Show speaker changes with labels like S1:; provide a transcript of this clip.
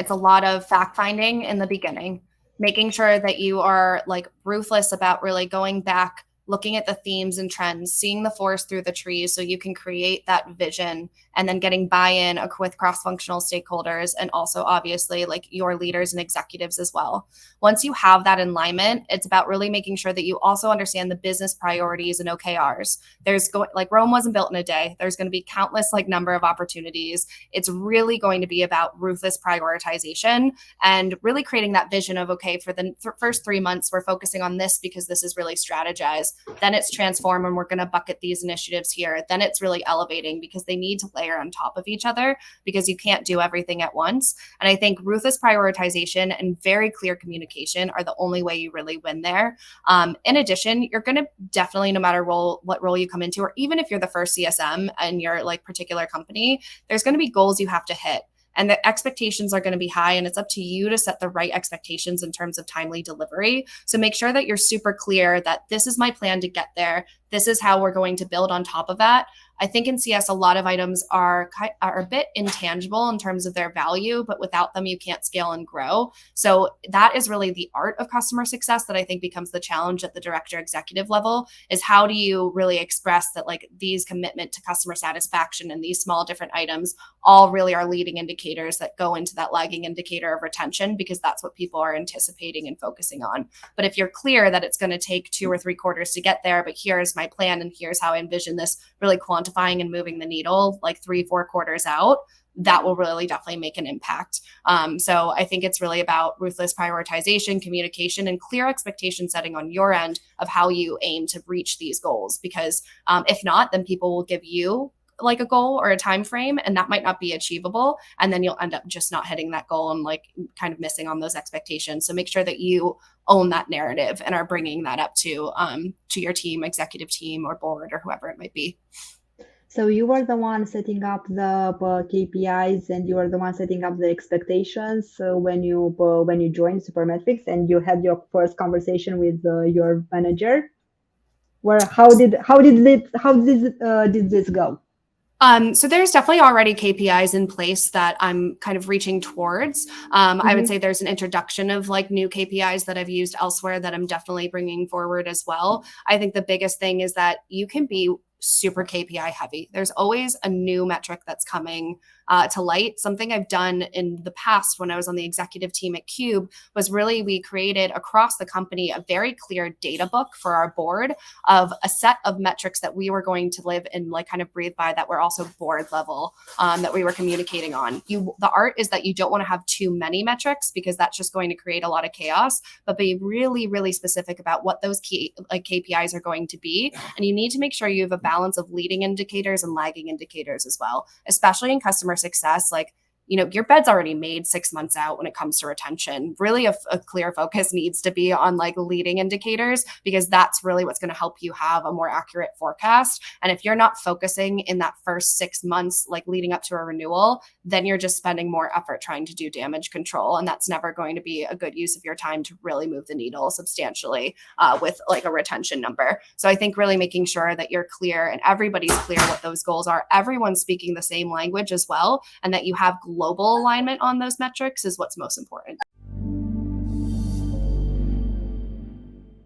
S1: it's a lot of fact finding in the beginning, making sure that you are like ruthless about really going back, looking at the themes and trends, seeing the forest through the trees so you can create that vision, and then getting buy-in with cross-functional stakeholders and also obviously like your leaders and executives as well. Once you have that alignment, it's about really making sure that you also understand the business priorities and OKRs. Like Rome wasn't built in a day. There's going to be countless like number of opportunities. It's really going to be about ruthless prioritization and really creating that vision of, okay, for the first 3 months, we're focusing on this because this is really strategized. Then it's transform and we're going to bucket these initiatives here. Then it's really elevating because they need to layer on top of each other because you can't do everything at once. And I think ruthless prioritization and very clear communication are the only way you really win there. In addition, you're going to definitely, no matter what role you come into, or even if you're the first CSM in your like particular company, there's going to be goals you have to hit. And the expectations are going to be high, and it's up to you to set the right expectations in terms of timely delivery. So make sure that you're super clear that this is my plan to get there. This is how we're going to build on top of that. I think in CS, a lot of items are a bit intangible in terms of their value, but without them, you can't scale and grow. So that is really the art of customer success that I think becomes the challenge at the director executive level, is how do you really express that like these commitment to customer satisfaction and these small different items all really are leading indicators that go into that lagging indicator of retention, because that's what people are anticipating and focusing on. But if you're clear that it's going to take 2 or 3 quarters to get there, but here's my plan and here's how I envision this really quantifying and moving the needle like 3-4 quarters out, that will really definitely make an impact. So I think it's really about ruthless prioritization, communication, and clear expectation setting on your end of how you aim to reach these goals. Because if not, then people will give you like a goal or a time frame, and that might not be achievable, and then you'll end up just not hitting that goal and like kind of missing on those expectations. So make sure that you own that narrative and are bringing that up to your team, executive team, or board, or whoever it might be.
S2: So you were the one setting up the KPIs, and you were the one setting up the expectations when you joined Supermetrics, and you had your first conversation with your manager. Where did this go?
S1: So there's definitely already KPIs in place that I'm kind of reaching towards. I would say there's an introduction of like new KPIs that I've used elsewhere that I'm definitely bringing forward as well. I think the biggest thing is that you can be super KPI heavy. There's always a new metric that's coming to light. Something I've done in the past when I was on the executive team at Cube was really we created across the company a very clear data book for our board of a set of metrics that we were going to live and like kind of breathe by, that were also board level, that we were communicating on. The art is that you don't want to have too many metrics because that's just going to create a lot of chaos, but be really, really specific about what those key like KPIs are going to be. And you need to make sure you have a balance of leading indicators and lagging indicators as well, especially in customer success. Like, you know, your bed's already made 6 months out when it comes to retention. Really a clear focus needs to be on like leading indicators, because that's really what's going to help you have a more accurate forecast. And if you're not focusing in that first 6 months, like leading up to a renewal, then you're just spending more effort trying to do damage control. And that's never going to be a good use of your time to really move the needle substantially with like a retention number. So I think really making sure that you're clear and everybody's clear what those goals are, everyone's speaking the same language as well, and that you have global alignment on those metrics is what's most important.